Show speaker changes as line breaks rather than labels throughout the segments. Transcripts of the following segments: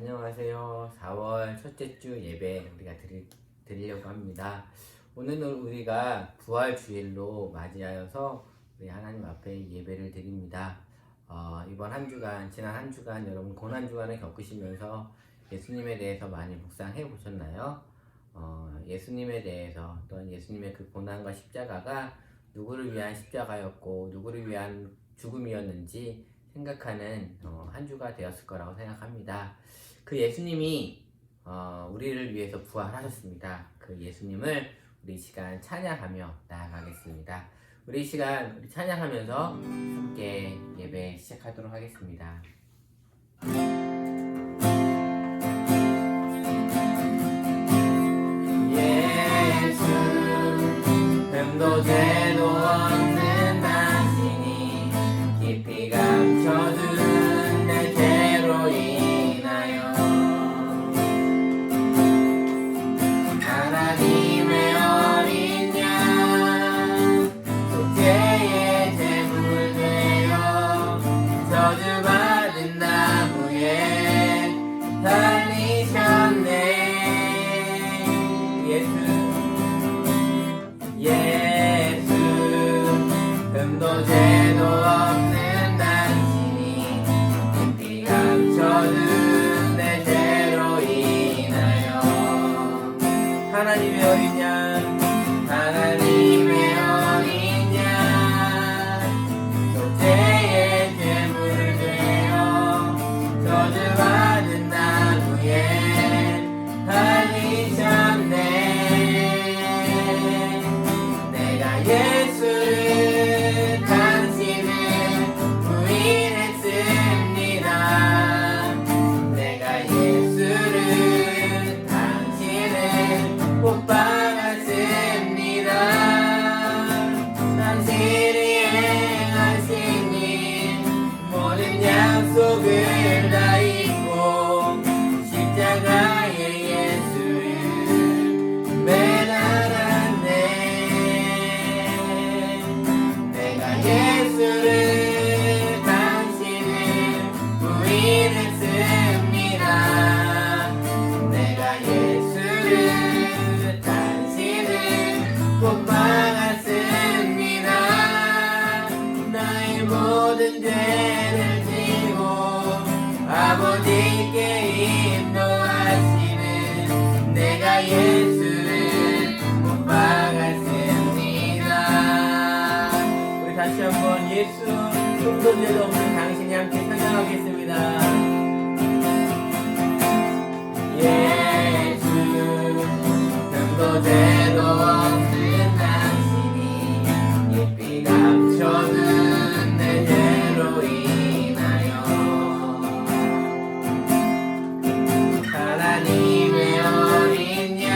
안녕하세요. 4월 첫째 주 예배 우리가 드리려고 합니다. 오늘은 우리가 부활 주일로 맞이하여서 우리 하나님 앞에 예배를 드립니다. 이번 한 주간, 지난 한 주간 여러분 고난 주간을 겪으시면서 예수님에 대해서 많이 묵상해 보셨나요? 예수님에 대해서 또한 예수님의 그 고난과 십자가가 누구를 위한 십자가였고 누구를 위한 죽음이었는지 생각하는 한 주가 되었을 거라고 생각합니다. 그 예수님이 우리를 위해서 부활하셨습니다. 그 예수님을 우리 이 시간 찬양하며 나아가겠습니다. 우리 이 시간 우리 찬양하면서 함께 예배 시작하도록 하겠습니다. 예수 흠도 죄도 없는 당신이 깊이 감춰둔 내 죄로 인하여 하나님의 어린 양 속죄의 제물 되어 저주받은 나무에 달리셨네. 예수 흠도 죄도 없는 당신이 깊이 감춰둔 내 죄로 인하여 하나님의 어린 양 하나님의 어린 양 속죄의 제물 되어 저주받은 나무에 달리셨네. 내가 예수를 당신을 부인했습니다. 내가 예수를 당신을 못 박았습니다. 당신이 행하신 일 모든 약속을 다 잊고 십자가에 예수를 매달았네. 내가 예수를 당신을 부인했습니다. 내가 예수를 당신을 못 박았습니다. 나의 모든 죄를 지고 아버지께 인도하시는 내가 예수를 못 박았습니다. 우리 다시 한번 예수 흠도 죄도 없는 당신이 함께 찬양하겠습니다. 예수 흠도 죄도 없는 당신이 깊이 감춰둔 내 죄로 인하여 하나님의 어린 양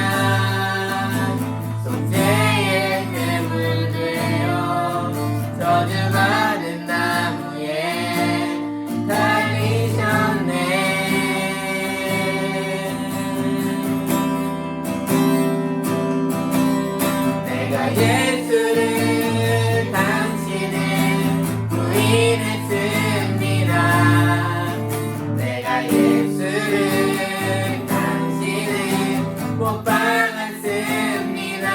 속죄의 제물 되어 저주받은 나무에 달리셨네. 내가 예수를 당신을 부인했습니다. 내가 예수를 당신을 못 박았습니다.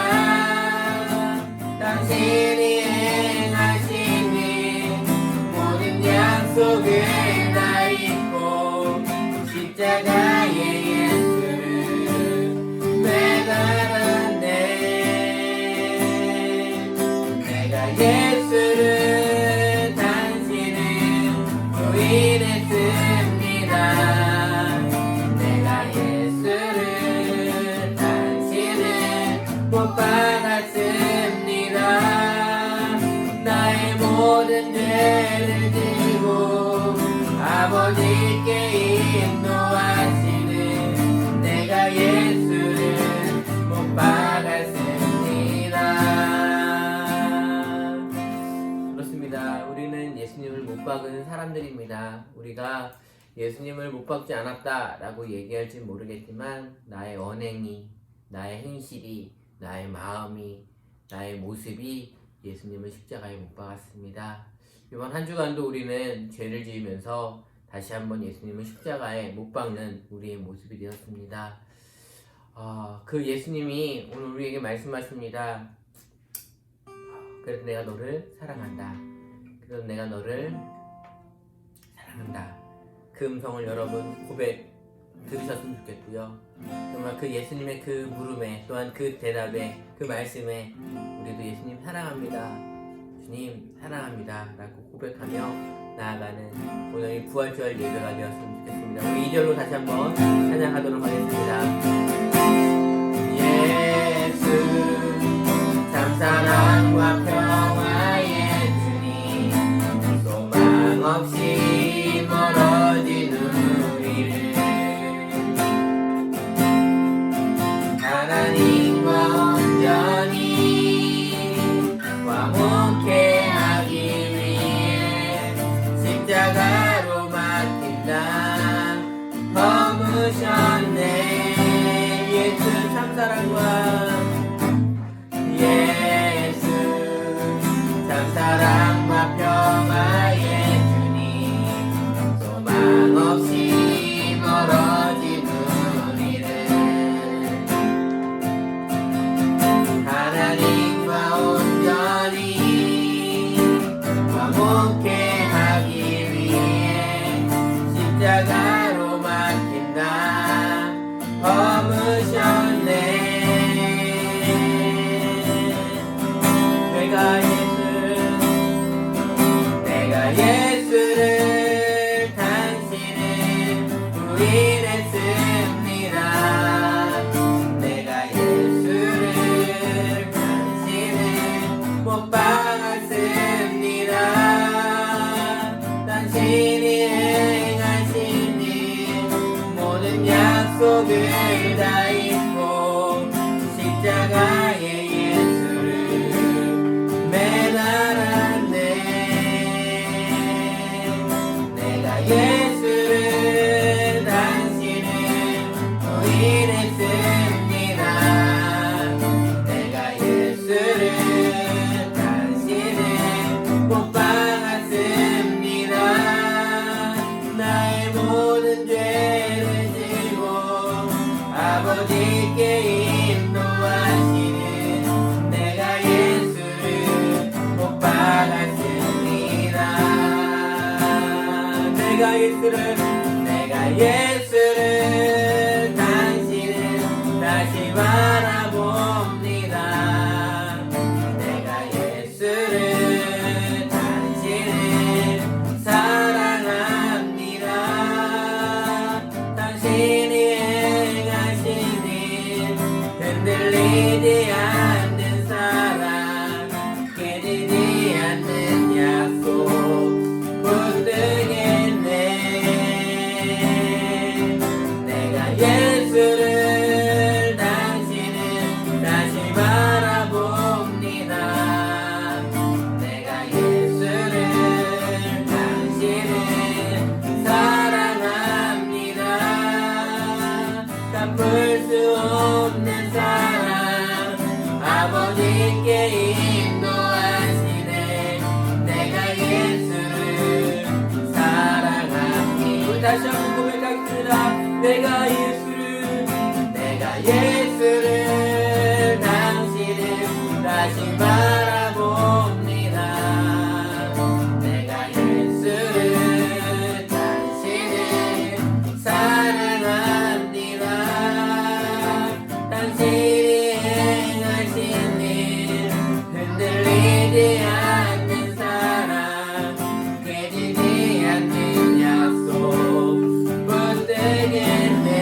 당신이 행하신 일 모든 약속을 다 잊고 십자가에 예수를 매달았네. 내가 예수를 당신을 부인했습니다. 내가 예수를 당신을 못 박았습니다. 나의 모든 죄를 지고 아버지께 인도하시는 내가 예수를 못 박았습니다. 그렇습니다. 우리는 예수님을 못 박은 사람들입니다. 우리가 예수님을 못 박지 않았다라고 얘기할지 모르겠지만 나의 언행이, 나의 행실이, 나의 마음이, 나의 모습이 예수님을 십자가에 못 박았습니다. 이번 한 주간도 우리는 죄를 지으면서 다시 한번 예수님을 십자가에 못 박는 우리의 모습이 되었습니다. 그 예수님이 오늘 우리에게 말씀하십니다. 그래도 내가 너를 사랑한다. 그래도 내가 너를 사랑한다. 그 음성을 여러분 고백 들으셨으면 좋겠고요. 정말 그 예수님의 그 물음에, 또한 그 대답에, 그 말씀에 우리도 예수님 사랑합니다, 주님 사랑합니다 라고 고백하며 나아가는 오늘 이 부활주일 예배가 되었으면 좋겠습니다. 우리 2절로 다시 한번 찬양하도록 하겠습니다. 예수 참 사랑과 평화의 주님, 소망 없이 멀어진 우리를 하나님과 온전히 화목해 하기 위해 십자가로 맡긴 땅 허무셨네. 예수 참사랑과 예수 참사랑과 평화의 주님, 소망 없이 멀어진 우리를 하나님과 온전히 화목해 하기 위해 십자가로 맡긴 땅 허무셨네. 내가 예수를 당신을 부인했습니다. 내가 예수를 당신을 못 박았습니다. 당신이 행하신 일 모든 약속을 다 잊고 십자가에 예수를 매달았네. 내가 예수를 당신을 부인했습니다. 내가 예수를 당신을 못 박았습니다. 나의 모든 죄를 지고 아버지께 인도하시는 내가 예수를 못 박았습니다. 내가 예수를 당신을 다시 바라봅니다. 내가 예수를 당신을 사랑합니다. 당신이 행하신 일 흔들리지 않는 사랑, 깨지지 않는 약속 붙들겠네. 내가 예수를 당신을 다시 바라봅니다. 내가 예수를 당신을 사랑합니다. 갚을 수 없는 사랑 아버지께 인도하시네. 내가 예수를 사랑합니다. 우리 다시 한번 고백하겠습니다. 내가 예수를 당신을 다시 바라봅니다. 내가 예수를 당신을 사랑합니다. 당신이 행하신 일 흔들리지 않는 사랑, 깨지지 않는 약속 붙들겠네.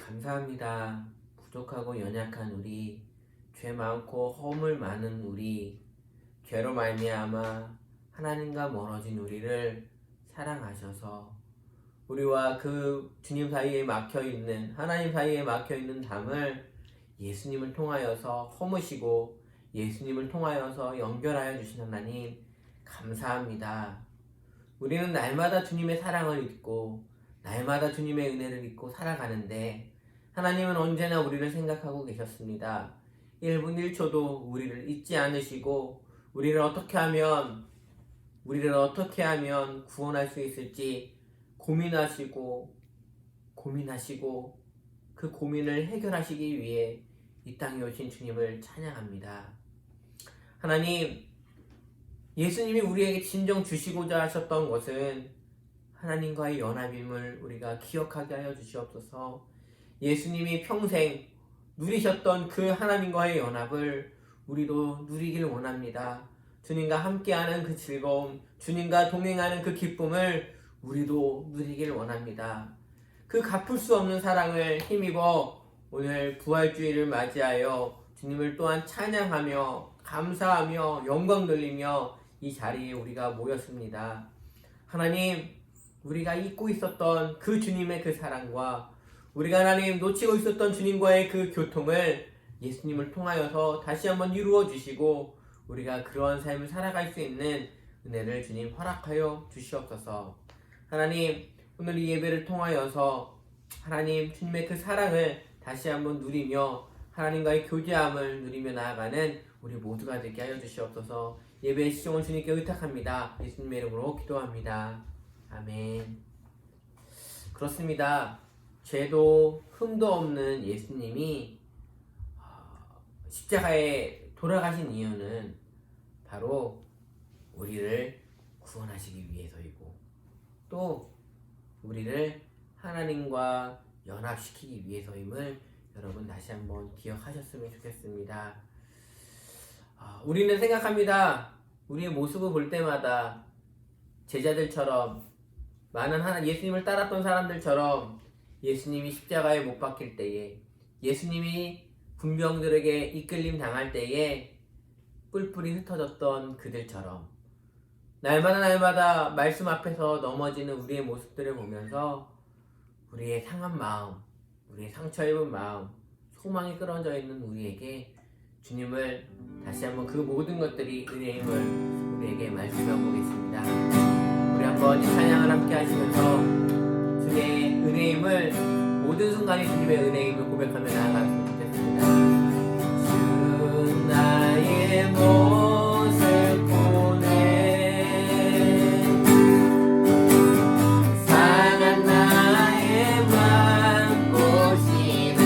감사합니다. 부족하고 연약한 우리, 죄 많고 허물 많은 우리, 죄로 말미암아 하나님과 멀어진 우리를 사랑하셔서 우리와 그 주님 사이에 막혀있는, 하나님 사이에 막혀있는 담을 예수님을 통하여서 허무시고 예수님을 통하여서 연결하여 주신 하나님 감사합니다. 우리는 날마다 주님의 사랑을 잊고 날마다 주님의 은혜를 잊고 살아가는데 하나님은 언제나 우리를 생각하고 계셨습니다. 1분 1초도 우리를 잊지 않으시고 우리를 어떻게 하면 구원할 수 있을지 고민하시고 그 고민을 해결하시기 위해 이 땅에 오신 주님을 찬양합니다. 하나님, 예수님이 우리에게 진정 주시고자 하셨던 것은 하나님과의 연합임을 우리가 기억하게 하여 주시옵소서. 예수님이 평생 누리셨던 그 하나님과의 연합을 우리도 누리길 원합니다. 주님과 함께하는 그 즐거움, 주님과 동행하는 그 기쁨을 우리도 누리길 원합니다. 그 갚을 수 없는 사랑을 힘입어 오늘 부활주의를 맞이하여 주님을 또한 찬양하며 감사하며 영광 돌리며 이 자리에 우리가 모였습니다. 하나님, 우리가 잊고 있었던 그 주님의 그 사랑과 우리가 하나님 놓치고 있었던 주님과의 그 교통을 예수님을 통하여서 다시 한번 이루어 주시고 우리가 그러한 삶을 살아갈 수 있는 은혜를 주님 허락하여 주시옵소서. 하나님, 오늘 이 예배를 통하여서 하나님 주님의 그 사랑을 다시 한번 누리며 하나님과의 교제함을 누리며 나아가는 우리 모두가 되게 하여 주시옵소서. 예배의 시종을 주님께 의탁합니다. 예수님의 이름으로 기도합니다. 아멘. 그렇습니다. 죄도 흠도 없는 예수님이 십자가에 돌아가신 이유는 바로 우리를 구원하시기 위해서이고 또 우리를 하나님과 연합시키기 위해서임을 여러분 다시 한번 기억하셨으면 좋겠습니다. 우리는 생각합니다. 우리의 모습을 볼 때마다 제자들처럼 많은 예수님을 따랐던 사람들처럼 예수님이 십자가에 못 박힐 때에 예수님이 군병들에게 이끌림 당할 때에 뿔뿔이 흩어졌던 그들처럼 날마다 말씀 앞에서 넘어지는 우리의 모습들을 보면서 우리의 상한 마음, 우리의 상처 입은 마음, 소망이 끌어져 있는 우리에게 주님을 다시 한번 그 모든 것들이 은혜임을 우리에게 말씀하고 계십니다. 우리 한번 이 찬양을 함께 하시면서 주님의 은혜임을 모든 순간이 주님의 은혜임을 고백하며 나아갔으면 좋겠습니다. 주 나의 못을 보내 상한 나의 맘 고시네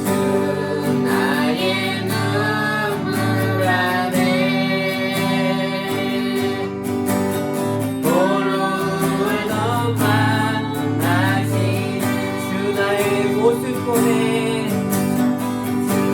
주 나의 눈물 안에 홀로 울던 밤 다시 주 나의 못을 보내 주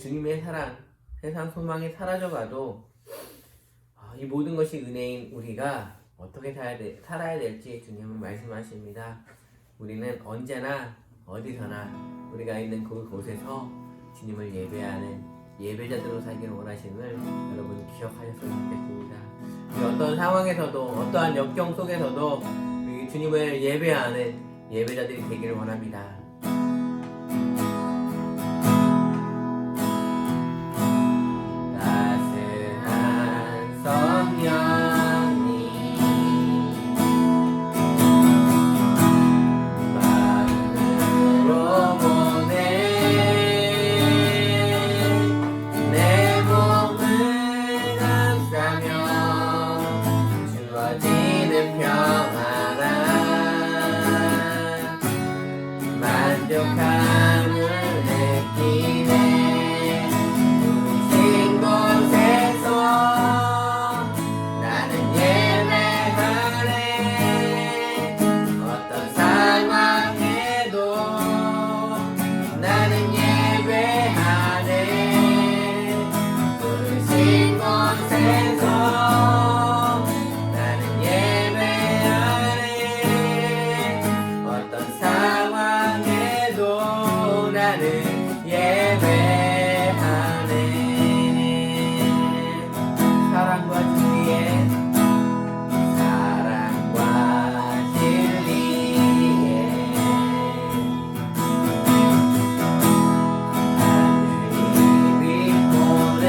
주님의 사랑, 세상 소망이 사라져가도 이 모든 것이 은혜인 우리가 어떻게 살아야 될지 주님은 말씀하십니다. 우리는 언제나 어디서나 우리가 있는 그곳에서 주님을 예배하는 예배자들로 살기를 원하심을 여러분 기억하셨으면 좋겠습니다. 어떤 상황에서도 어떠한 역경 속에서도 우리 주님을 예배하는 예배자들이 되기를 원합니다. 따스한 성령이 마음으로 보내 내 몸을 감싸며 주어지는 평안한 만족함을 느끼네. 부르신 곳에서 나는 예배하네. 어떤 상황에도 나는 예배하네. 부르신 곳에서 나는 예배하네. 어떤 상황에도 나는 예배하네. 사랑과 진리에 사랑과 진리에 하늘이 빛보네.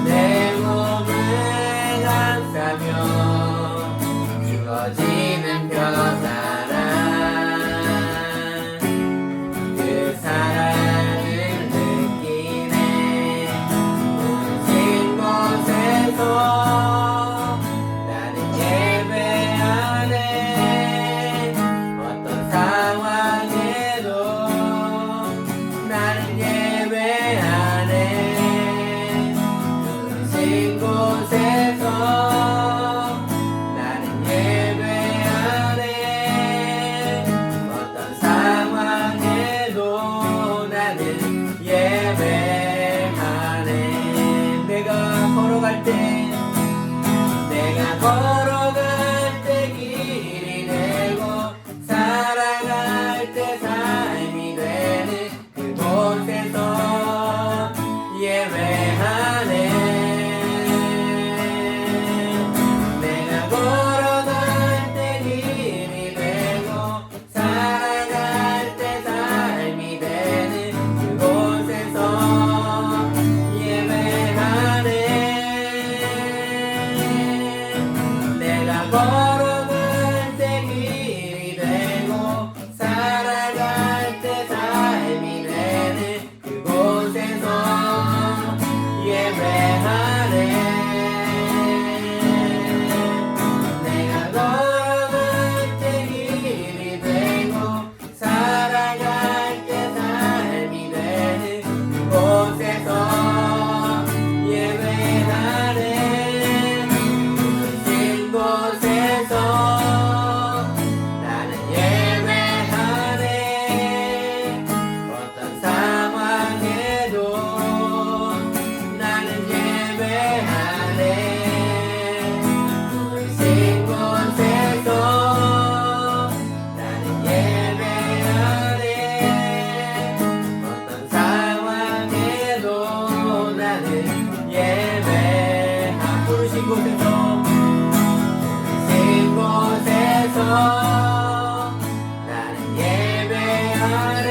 내 몸을 감싸며 주어지는 평안한 그 사랑을 느끼네. 부르신 곳에서 나는 예배하네. 어떤 상황에도 나는 예배하네. 부르신 곳에서 나는 예배하네. 어떤 상황에도 나는 예배하네. 내가 걸어갈 때 길이 되고 살아갈 때 삶이 되는 그곳에서 예배하네. 내가 걸어갈 때 길이 되고 살아갈 때 삶이 되는 그곳에서 예배하네. 내가 걸어갈 때 길이 되고 살아갈 때 삶이 되는 그곳에서 예배하네. 내가 걸어갈 때 길이 되고 살아갈 때 삶이 되는 그곳에서 예배하네. 부르신 곳에서 나는 예배하네. 어떤 상황에도 나는 예배하네. 부르신 곳에서 나는 예배하네. 어떤 상황에도 나는 예배하. 부르신 곳에서 나는 예배하네.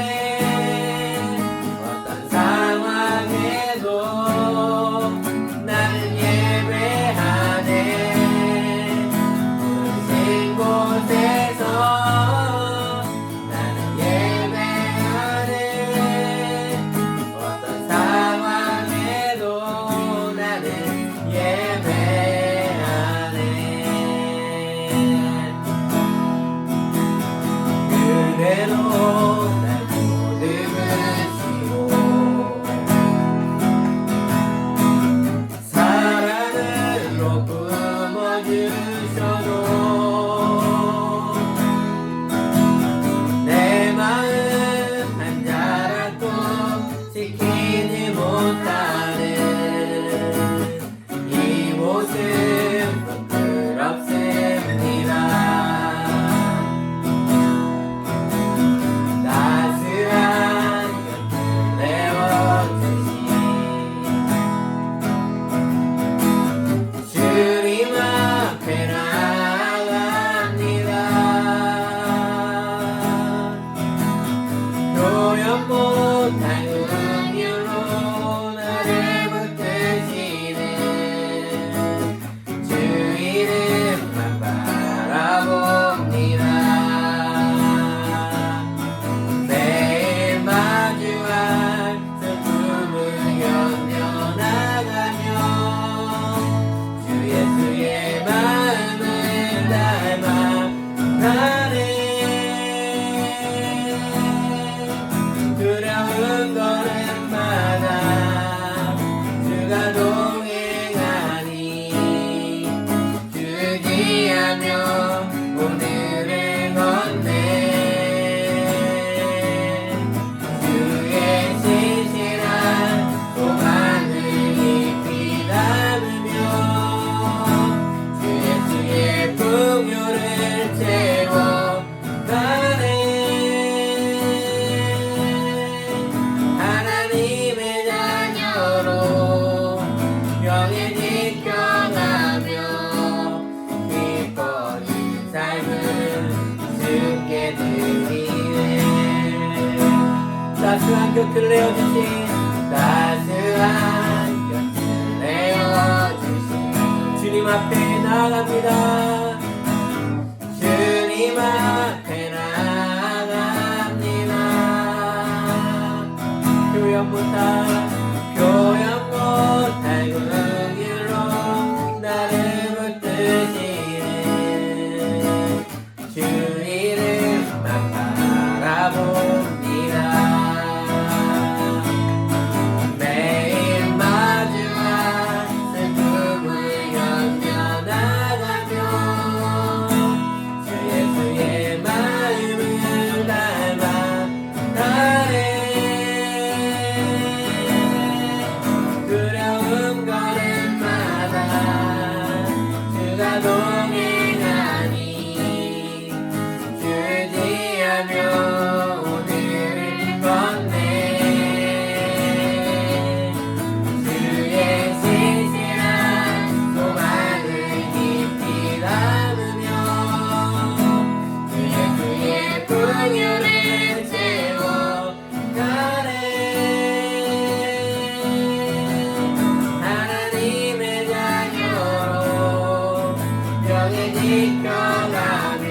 어떤 상황에도 나는 예배하네. 부르신 곳에서 나는 예배하네. 어떤 상황에도 나는 예배하네. 그대로 날 보듬으시고 사랑으로 품어주셔도 내 마음 한 자락 도 따스한 곁을 내어주신 따스한 곁을 내어주신 주님 앞에 나갑니다. 주님 앞에 나갑니다. 표현 못할 그 길로 나를 붙드시네. 주 이름만 바라봅니다. 매일 마주한 슬픔을 견뎌나가며 주 예수의 마음을 닮아 가네. 두려운 걸음마다 주가 동행하니 주지하며 오늘을 걷네. 주의 신실한 소망을 깊이 담으며 주 예수의 풍요를 채워가네. 하나님의 자녀로 병에 지켜가며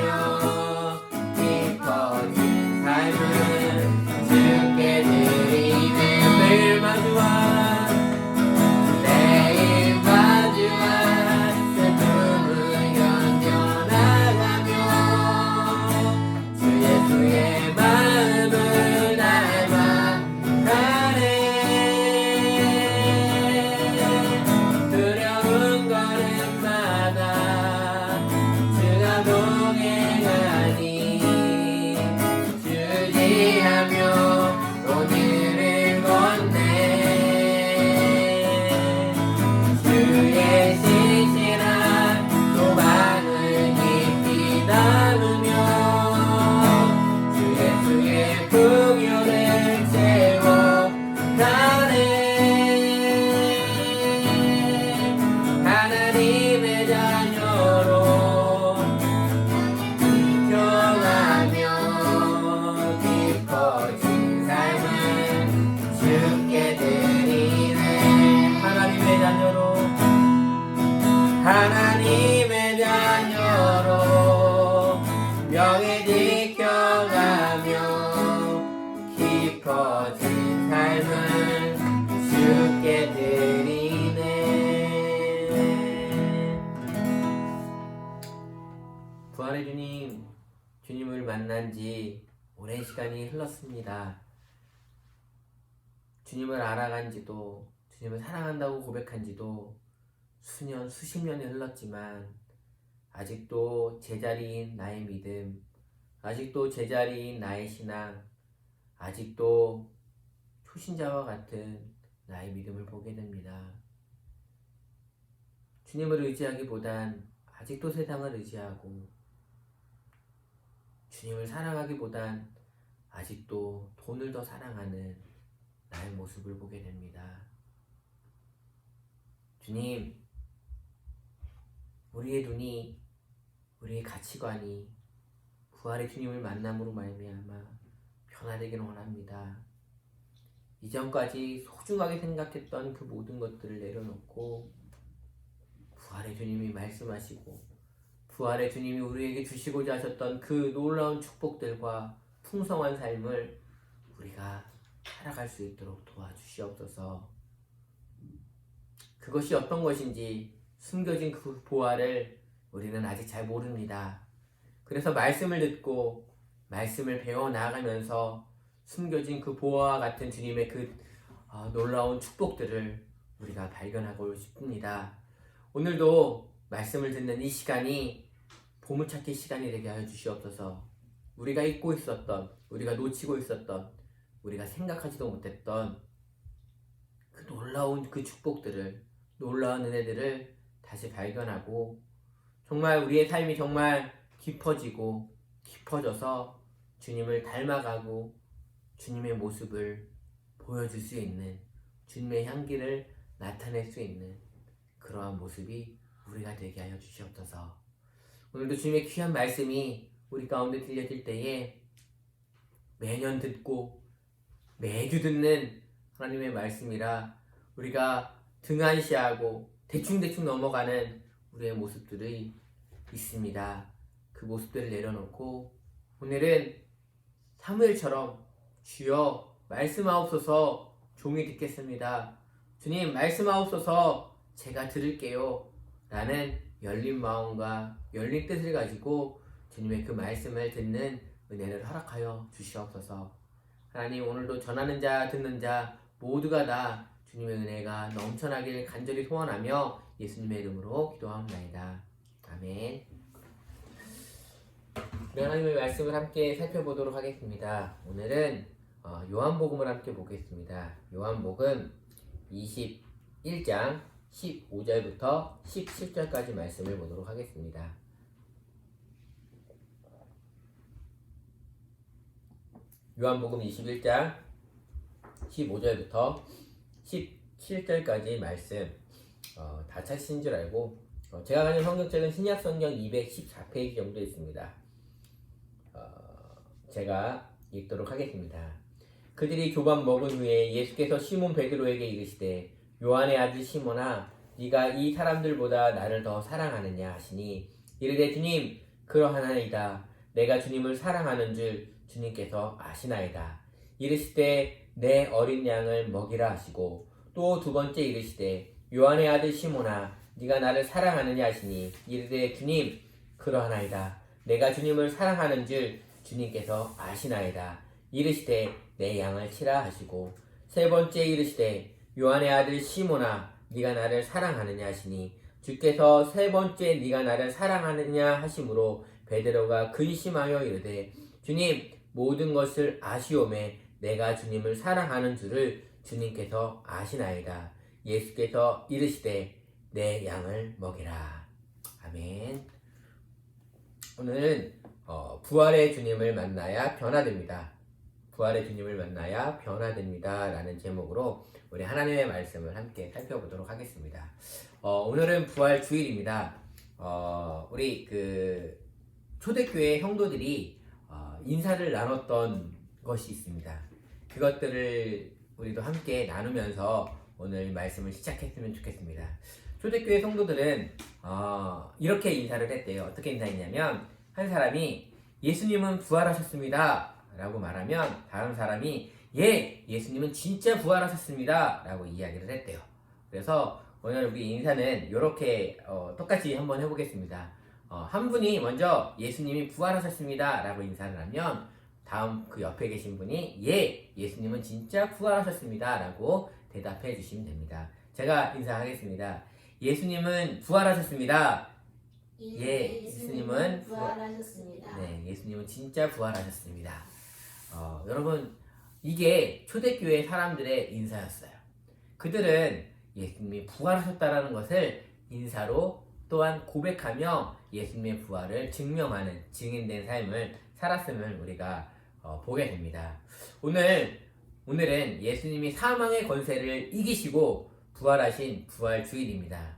깊어진 삶을 주께 드리네. 매일 마주한 슬픔을 견뎌나가며 주 예수의 마음을 닮아 가네. 두려운 걸음마다 주가 동행하니 주지하며 오늘을 걷네. 주의 신실한 소망을 깊이 담으며 주 예수의 풍요를 채워가네. 하나님의 자녀로 지켜가며 깊어진 삶을 주께 드리네. 하나님의 자녀로 명예 지켜가며 깊어진 삶을 주께 드리네. 부활의 주님, 주님을 만난 지 오랜 시간이 흘렀습니다. 주님을 알아간 지도, 주님을 사랑한다고 고백한 지도 수년, 수십 년이 흘렀지만 아직도 제자리인 나의 믿음, 아직도 제자리인 나의 신앙, 아직도 초신자와 같은 나의 믿음을 보게 됩니다. 주님을 의지하기보단 아직도 세상을 의지하고, 주님을 사랑하기보단 아직도 돈을 더 사랑하는 나의 모습을 보게 됩니다. 주님, 우리의 눈이, 우리의 가치관이 부활의 주님을 만남으로 말미암아 변화되기를 원합니다. 이전까지 소중하게 생각했던 그 모든 것들을 내려놓고 부활의 주님이 말씀하시고 부활의 주님이 우리에게 주시고자 하셨던 그 놀라운 축복들과 풍성한 삶을 우리가 살아갈 수 있도록 도와주시옵소서. 그것이 어떤 것인지 숨겨진 그 부활을 우리는 아직 잘 모릅니다. 그래서 말씀을 듣고 말씀을 배워나가면서 숨겨진 그 보화와 같은 주님의 그 놀라운 축복들을 우리가 발견하고 싶습니다. 오늘도 말씀을 듣는 이 시간이 보물찾기 시간이 되게 하여 주시옵소서. 우리가 잊고 있었던, 우리가 놓치고 있었던, 우리가 생각하지도 못했던 그 놀라운 그 축복들을, 놀라운 은혜들을 다시 발견하고 정말 우리의 삶이 정말 깊어지고 깊어져서 주님을 닮아가고 주님의 모습을 보여줄 수 있는, 주님의 향기를 나타낼 수 있는 그러한 모습이 우리가 되게 하여 주시옵소서. 오늘도 주님의 귀한 말씀이 우리 가운데 들려질 때에 매년 듣고 매주 듣는 하나님의 말씀이라 우리가 등한시하고 대충대충 넘어가는 우리의 모습들이 있습니다. 그 모습들을 내려놓고 오늘은 사무엘처럼 주여 말씀하옵소서 종이 듣겠습니다. 주님 말씀하옵소서 제가 들을게요. 라는 열린 마음과 열린 뜻을 가지고 주님의 그 말씀을 듣는 은혜를 허락하여 주시옵소서. 하나님 오늘도 전하는 자 듣는 자 모두가 다 주님의 은혜가 넘쳐나길 간절히 소원하며 예수님의 이름으로 기도합니다. 아멘. 우리 하나님의 말씀을 함께 살펴보도록 하겠습니다. 오늘은 요한복음을 함께 보겠습니다. 요한복음 21장 15절부터 17절까지 말씀을 보도록 하겠습니다. 요한복음 21장 15절부터 17절까지 말씀 다 찾으신 줄 알고 제가 가진 성경책은 신약성경 214페이지 정도 있습니다. 제가 읽도록 하겠습니다. 그들이 조반 먹은 후에 예수께서 시몬 베드로에게 이르시되 요한의 아들 시몬아 네가 이 사람들보다 나를 더 사랑하느냐 하시니 이르되 주님 그러하나이다. 내가 주님을 사랑하는 줄 주님께서 아시나이다. 이르시되 내 어린 양을 먹이라 하시고 또 두 번째 이르시되 요한의 아들 시몬아 네가 나를 사랑하느냐 하시니 이르되 주님 그러하나이다. 내가 주님을 사랑하는 줄 주님께서 아시나이다. 이르시되 내 양을 치라 하시고 세 번째 이르시되 요한의 아들 시몬아 네가 나를 사랑하느냐 하시니 주께서 세 번째 네가 나를 사랑하느냐 하심으로 베드로가 근심하여 이르되 주님 모든 것을 아시오매 내가 주님을 사랑하는 줄을 주님께서 아시나이다. 예수께서 이르시되 내 양을 먹이라. 아멘. 오늘은 부활의 주님을 만나야 변화됩니다. 부활의 주님을 만나야 변화됩니다. 라는 제목으로 우리 하나님의 말씀을 함께 살펴보도록 하겠습니다. 오늘은 부활 주일입니다. 우리 그 초대교회 형도들이 인사를 나눴던 것이 있습니다. 그것들을 우리도 함께 나누면서 오늘 말씀을 시작했으면 좋겠습니다. 초대교회 성도들은 이렇게 인사를 했대요. 어떻게 인사했냐면 한 사람이 예수님은 부활하셨습니다 라고 말하면 다른 사람이 예, 예수님은 진짜 부활하셨습니다 라고 이야기를 했대요. 그래서 오늘 우리 인사는 이렇게 똑같이 한번 해보겠습니다. 한 분이 먼저 예수님이 부활하셨습니다 라고 인사를 하면 다음 그 옆에 계신 분이 예, 예수님은 진짜 부활하셨습니다 라고 대답해 주시면 됩니다. 제가 인사하겠습니다. 예수님은 부활하셨습니다. 예, 예수님은
부활하셨습니다.
네, 예수님은 진짜 부활하셨습니다. 여러분 이게 초대교회 사람들의 인사였어요. 그들은 예수님이 부활하셨다라는 것을 인사로 또한 고백하며 예수님의 부활을 증명하는 증인된 삶을 살았음을 우리가 보게 됩니다. 오늘은 예수님이 사망의 권세를 이기시고 부활하신 부활 주일입니다.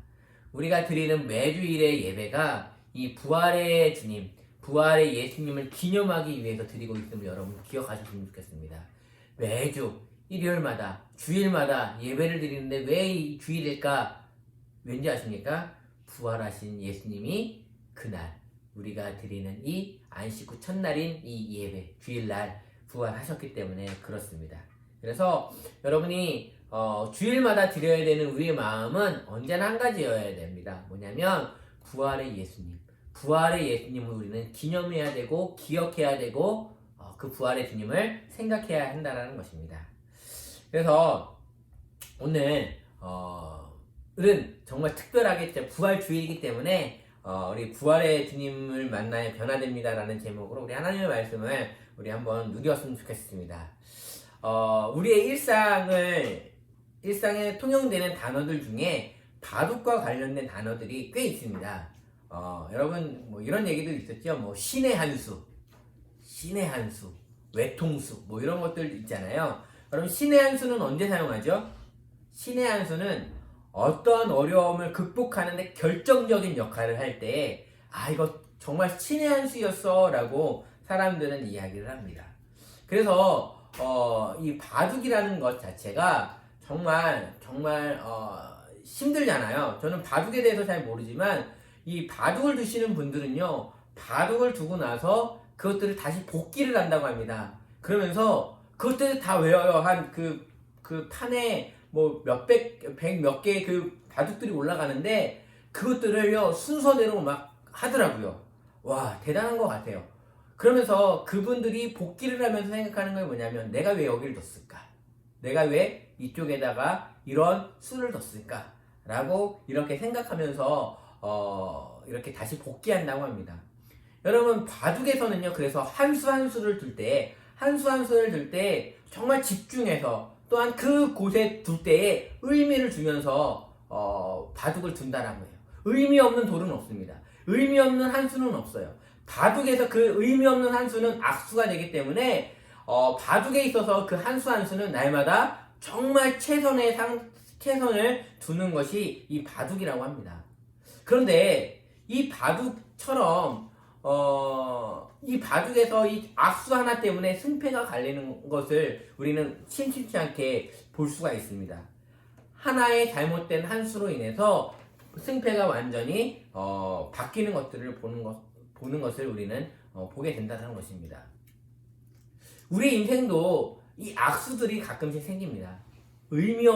우리가 드리는 매주일의 예배가 이 부활의 주님, 부활의 예수님을 기념하기 위해서 드리고 있음을 여러분 기억하셨으면 좋겠습니다. 매주 일요일마다 주일마다 예배를 드리는데 왜 이 주일일까? 왠지 아십니까? 부활하신 예수님이 그날 우리가 드리는 이 안식 후 첫날인 이 예배 주일날 부활하셨기 때문에 그렇습니다. 그래서 여러분이 주일마다 드려야 되는 우리의 마음은 언제나 한 가지여야 됩니다. 뭐냐면 부활의 예수님, 부활의 예수님을 우리는 기념해야 되고 기억해야 되고 그 부활의 주님을 생각해야 한다는 것입니다. 그래서 오늘은 정말 특별하게 부활 주일이기 때문에 우리 부활의 주님을 만나야 변화됩니다 라는 제목으로 우리 하나님의 말씀을 우리 한번 누렸으면 좋겠습니다. 우리의 일상에 통용되는 단어들 중에 바둑과 관련된 단어들이 꽤 있습니다. 여러분 뭐 이런 얘기도 있었죠. 뭐 신의 한수, 외통수 뭐 이런 것들 있잖아요. 그럼 신의 한수는 언제 사용하죠? 신의 한수는 어떠한 어려움을 극복하는데 결정적인 역할을 할 때 이거 정말 신의 한수였어 라고 사람들은 이야기를 합니다. 그래서 이 바둑이라는 것 자체가 정말 힘들잖아요. 저는 바둑에 대해서 잘 모르지만 이 바둑을 두시는 분들은요, 바둑을 두고 나서 그것들을 다시 복기를 한다고 합니다. 그러면서 그것들을 다 외워요. 한 그 판에 뭐 백 몇 개의 그 바둑들이 올라가는데 그것들을요 순서대로 막 하더라고요. 와, 대단한 것 같아요. 그러면서 그분들이 복기를 하면서 생각하는 건 뭐냐면, 내가 왜 여기를 뒀을까? 내가 왜 이쪽에다가 이런 수를 뒀을까? 라고 이렇게 생각하면서 이렇게 다시 복귀한다고 합니다. 여러분, 바둑에서는요, 그래서 한 수 한 수를 둘 때, 한 수 한 수를 둘 때 정말 집중해서, 또한 그 곳에 둘 때에 의미를 주면서 바둑을 둔다라고 해요. 의미 없는 돌은 없습니다. 의미 없는 한 수는 없어요. 바둑에서 그 의미 없는 한 수는 악수가 되기 때문에 바둑에 있어서 그 한 수 한 수는 날마다 정말 최선을 두는 것이 이 바둑이라고 합니다. 그런데 이 바둑처럼 이 바둑에서 이 악수 하나 때문에 승패가 갈리는 것을 우리는 심심치 않게 볼 수가 있습니다. 하나의 잘못된 한 수로 인해서 승패가 완전히 바뀌는 것들을 보는 것을 우리는 보게 된다는 것입니다. 우리 인생도 이 악수들이 가끔씩 생깁니다. 의미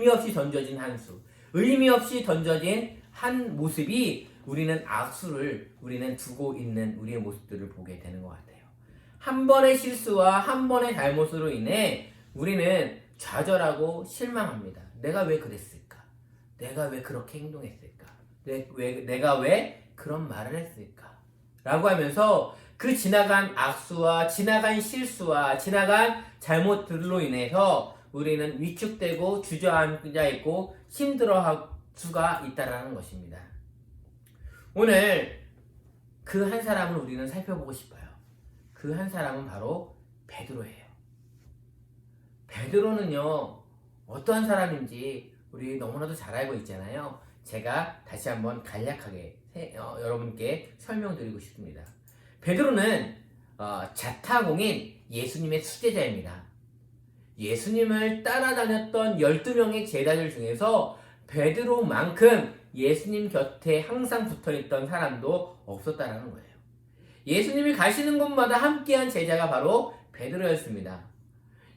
없이 던져진 한 수, 의미 없이 던져진 한 모습이 우리는 두고 있는 우리의 모습들을 보게 되는 것 같아요. 한 번의 실수와 한 번의 잘못으로 인해 우리는 좌절하고 실망합니다. 내가 왜 그랬을까? 내가 왜 그렇게 행동했을까? 내가 왜 그런 말을 했을까? 라고 하면서 그 지나간 악수와 지나간 실수와 지나간 잘못들로 인해서 우리는 위축되고 주저앉아 있고 힘들어할 수가 있다는 것입니다. 오늘 그 한 사람을 우리는 살펴보고 싶어요. 그 한 사람은 바로 베드로예요. 베드로는요, 어떠한 사람인지 우리 너무나도 잘 알고 있잖아요. 제가 다시 한번 간략하게 여러분께 설명드리고 싶습니다. 베드로는 자타공인 예수님의 수제자입니다. 예수님을 따라다녔던 12명의 제자들 중에서 베드로만큼 예수님 곁에 항상 붙어있던 사람도 없었다는 거예요. 예수님이 가시는 곳마다 함께한 제자가 바로 베드로였습니다.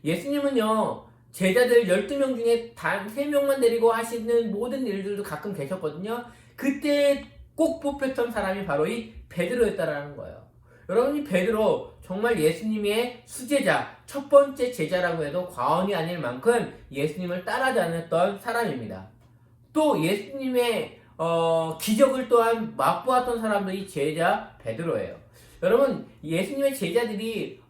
예수님은요, 제자들 12명 중에 단 3명만 데리고 하시는 모든 일들도 가끔 계셨거든요. 그때 꼭 뽑혔던 사람이 바로 이 베드로였다는 거예요. 여러분, 이 베드로 정말 예수님의 수제자, 첫 번째 제자라고 해도 과언이 아닐 만큼 예수님을 따라다녔던 사람입니다. 또 예수님의 기적을 또한 맛보았던 사람도 이 제자 베드로예요. 여러분, 예수님의 제자들이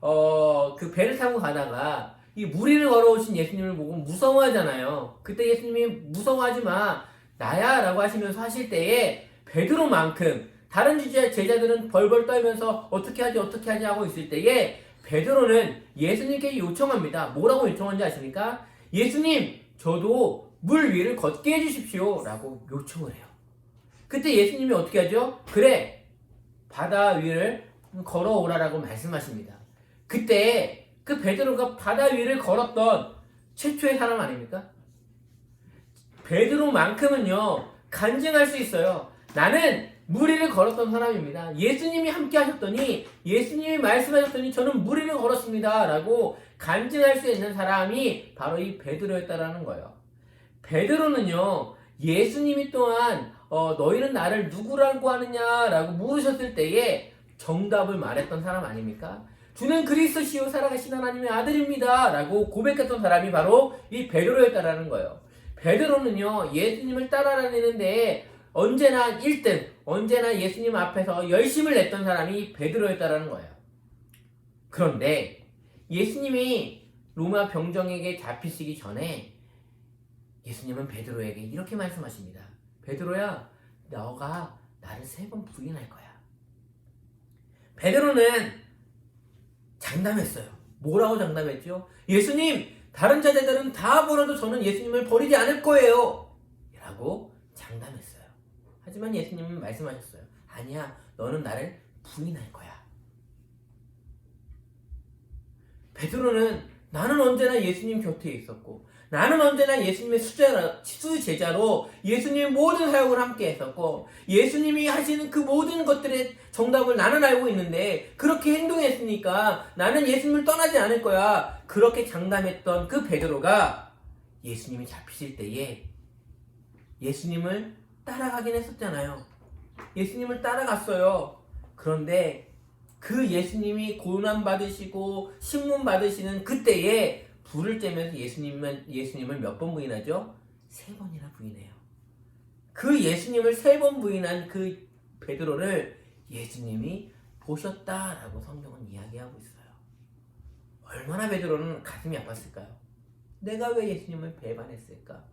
그 배를 타고 가다가 이 무리를 걸어오신 예수님을 보고 무서워하잖아요. 그때 예수님이 무서워하지 마, 나야 라고 하시면서 하실 때에 베드로만큼, 다른 제자들은 벌벌 떨면서 어떻게 하지 하고 있을 때에 베드로는 예수님께 요청합니다. 뭐라고 요청한지 아십니까? 예수님, 저도 물 위를 걷게 해주십시오 라고 요청을 해요. 그때 예수님이 어떻게 하죠? 그래, 바다 위를 걸어오라라고 말씀하십니다. 그때 그 베드로가 바다 위를 걸었던 최초의 사람 아닙니까? 베드로만큼은요, 간증할 수 있어요. 나는 물 위를 걸었던 사람입니다. 예수님이 함께 하셨더니, 예수님이 말씀하셨더니 저는 물 위를 걸었습니다 라고 간증할 수 있는 사람이 바로 이 베드로였다라는 거예요. 베드로는요, 예수님이 또한 너희는 나를 누구라고 하느냐라고 물으셨을 때에 정답을 말했던 사람 아닙니까? 주는 그리스도시요 살아계신 하나님의 아들입니다 라고 고백했던 사람이 바로 이 베드로였다라는 거예요. 베드로는요, 예수님을 따라다니는데 언제나 1등, 언제나 예수님 앞에서 열심을 냈던 사람이 베드로였다라는 거예요. 그런데 예수님이 로마 병정에게 잡히시기 전에 예수님은 베드로에게 이렇게 말씀하십니다. 베드로야, 너가 나를 3번 부인할 거야. 베드로는 장담했어요. 뭐라고 장담했죠? 예수님, 다른 자들은 다 버려도 저는 예수님을 버리지 않을 거예요 라고 장담했어요. 하지만 예수님은 말씀하셨어요. 아니야, 너는 나를 부인할 거야.
베드로는 나는 언제나 예수님 곁에 있었고 나는 언제나 예수님의 수제자로 예수님의 모든 사역을 함께 했었고 예수님이 하시는 그 모든 것들의 정답을 나는 알고 있는데 그렇게 행동했으니까 나는 예수님을 떠나지 않을 거야. 그렇게 장담했던 그 베드로가 예수님이 잡히실 때에 예수님을 따라가긴 했었잖아요. 예수님을 따라갔어요. 그런데 그 예수님이 고난 받으시고 신문 받으시는 그때에 불을 쬐면서 예수님을 몇 번 부인하죠? 3번이나 부인해요. 그 예수님을 3번 부인한 그 베드로를 예수님이 보셨다라고 성경은 이야기하고 있어요. 얼마나 베드로는 가슴이 아팠을까요? 내가 왜 예수님을 배반했을까?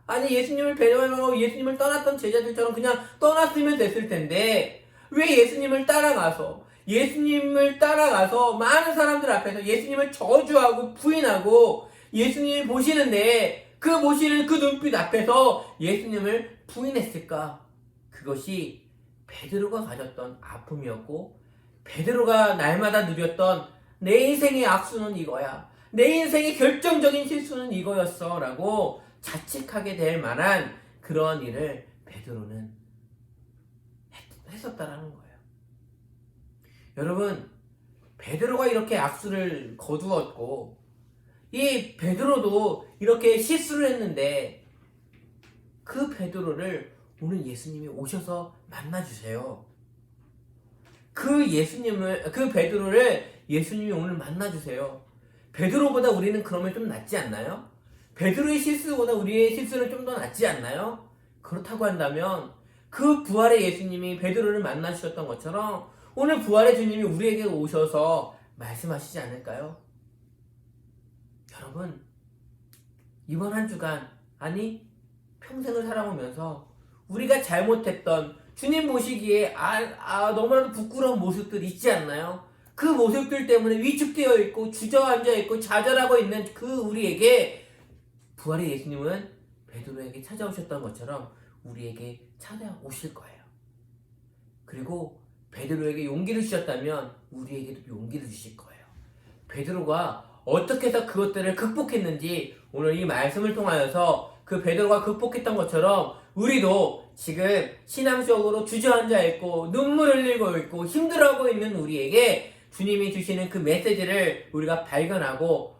아니 예수님을 배반하고 예수님을 떠났던 제자들처럼 그냥 떠났으면 됐을 텐데 왜 예수님을 따라가서 많은 사람들 앞에서 예수님을 저주하고 부인하고 예수님을 보시는데 그 보시는 그 눈빛 앞에서 예수님을 부인했을까? 그것이 베드로가 가졌던 아픔이었고 베드로가 날마다 누렸던 내 인생의 악수는 이거야. 내 인생의 결정적인 실수는 이거였어 라고 자책하게 될 만한 그런 일을 베드로는 했었다라는 거예요. 여러분, 베드로가 이렇게 악수를 거두었고 이 베드로도 이렇게 실수를 했는데 그 베드로를 오늘 예수님이 오셔서 만나주세요. 그 베드로를 예수님이 오늘 만나주세요. 베드로보다 우리는 그러면 좀 낫지 않나요? 베드로의 실수보다 우리의 실수는 좀 더 낫지 않나요? 그렇다고 한다면 그 부활의 예수님이 베드로를 만나주셨던 것처럼 오늘 부활의 주님이 우리에게 오셔서 말씀하시지 않을까요? 여러분, 이번 한 주간, 아니 평생을 살아오면서 우리가 잘못했던 주님 보시기에 너무나도 부끄러운 모습들 있지 않나요? 그 모습들 때문에 위축되어 있고 주저앉아 있고 좌절하고 있는 그 우리에게 부활의 예수님은 베드로에게 찾아오셨던 것처럼 우리에게 찾아오실 거예요. 그리고 베드로에게 용기를 주셨다면 우리에게도 용기를 주실 거예요. 베드로가 어떻게 해서 그것들을 극복했는지 오늘 이 말씀을 통하여서 그 베드로가 극복했던 것처럼 우리도 지금 신앙적으로 주저앉아 있고 눈물 흘리고 있고 힘들어하고 있는 우리에게 주님이 주시는 그 메시지를 우리가 발견해서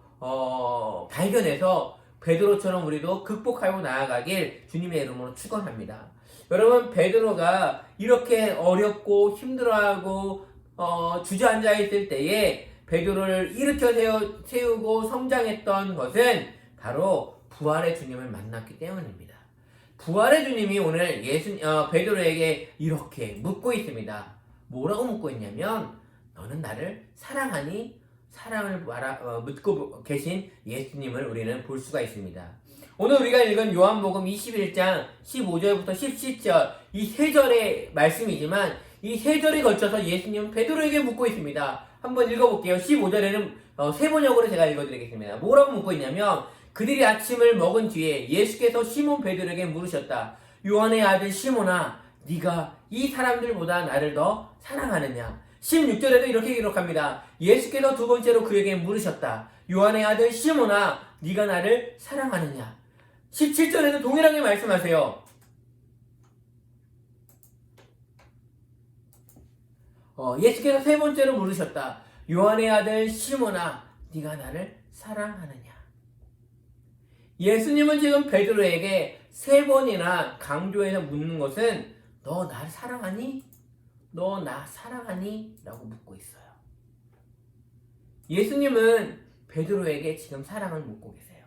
베드로처럼 우리도 극복하고 나아가길 주님의 이름으로 축원합니다. 여러분, 베드로가 이렇게 어렵고 힘들어하고 주저앉아 있을 때에 베드로를 일으켜 세우고 성장했던 것은 바로 부활의 주님을 만났기 때문입니다. 부활의 주님이 오늘 베드로에게 이렇게 묻고 있습니다. 뭐라고 묻고 있냐면 너는 나를 사랑하니? 사랑을 묻고 계신 예수님을 우리는 볼 수가 있습니다. 오늘 우리가 읽은 요한복음 21장 15절부터 17절 이 3절의 말씀이지만 이 3절에 걸쳐서 예수님은 베드로에게 묻고 있습니다. 한번 읽어볼게요. 15절에는 세번역으로 제가 읽어드리겠습니다. 뭐라고 묻고 있냐면 그들이 아침을 먹은 뒤에 예수께서 시몬 베드로에게 물으셨다. 요한의 아들 시몬아, 네가 이 사람들보다 나를 더 사랑하느냐? 16절에도 이렇게 기록합니다. 예수께서 2번째로 그에게 물으셨다. 요한의 아들 시몬아, 네가 나를 사랑하느냐? 17절에도 동일하게 말씀하세요. 예수께서 3번째로 물으셨다. 요한의 아들 시몬아, 네가 나를 사랑하느냐? 예수님은 지금 베드로에게 3번이나 강조해서 묻는 것은 너 나를 사랑하니? 너 나 사랑하니? 라고 묻고 있어요. 예수님은 베드로에게 지금 사랑을 묻고 계세요.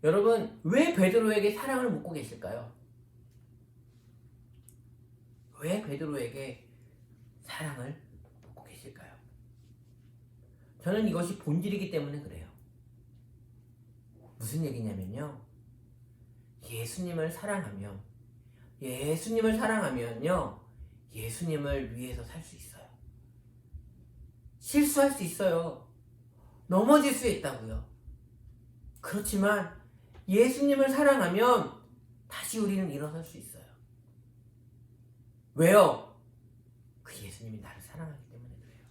여러분, 왜 베드로에게 사랑을 묻고 계실까요? 왜 베드로에게 사랑을 묻고 계실까요? 저는 이것이 본질이기 때문에 그래요. 무슨 얘기냐면요. 예수님을 사랑하면요. 예수님을 위해서 살 수 있어요. 실수할 수 있어요. 넘어질 수 있다고요. 그렇지만 예수님을 사랑하면 다시 우리는 일어설 수 있어요. 왜요? 그 예수님이 나를 사랑하기 때문에 그래요.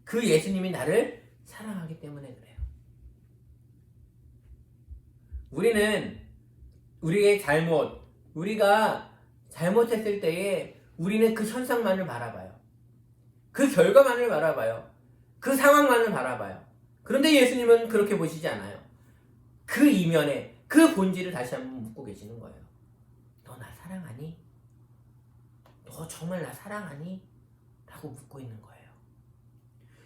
그 예수님이 나를 사랑하기 때문에 그래요. 우리가 잘못했을 때에 우리는 그 현상만을 바라봐요. 그 결과만을 바라봐요. 그 상황만을 바라봐요. 그런데 예수님은 그렇게 보시지 않아요. 그 이면에 그 본질을 다시 한번 묻고 계시는 거예요. 너 나 사랑하니? 너 정말 나 사랑하니? 라고 묻고 있는 거예요.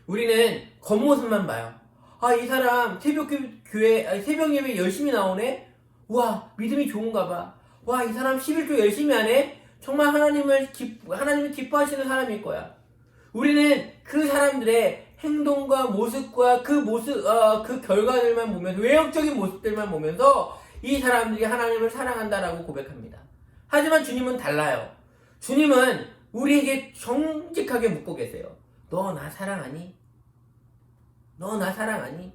우리는 겉모습만 봐요. 아, 이 사람 새벽 예배 열심히 나오네? 와, 믿음이 좋은가 봐. 와, 이 사람 11조 열심히 하네? 정말 하나님을 기뻐하시는 사람일 거야. 우리는 그 사람들의 행동과 모습과 그 결과들만 보면서, 외형적인 모습들만 보면서 이 사람들이 하나님을 사랑한다라고 고백합니다. 하지만 주님은 달라요. 주님은 우리에게 정직하게 묻고 계세요. 너 나 사랑하니? 너 나 사랑하니?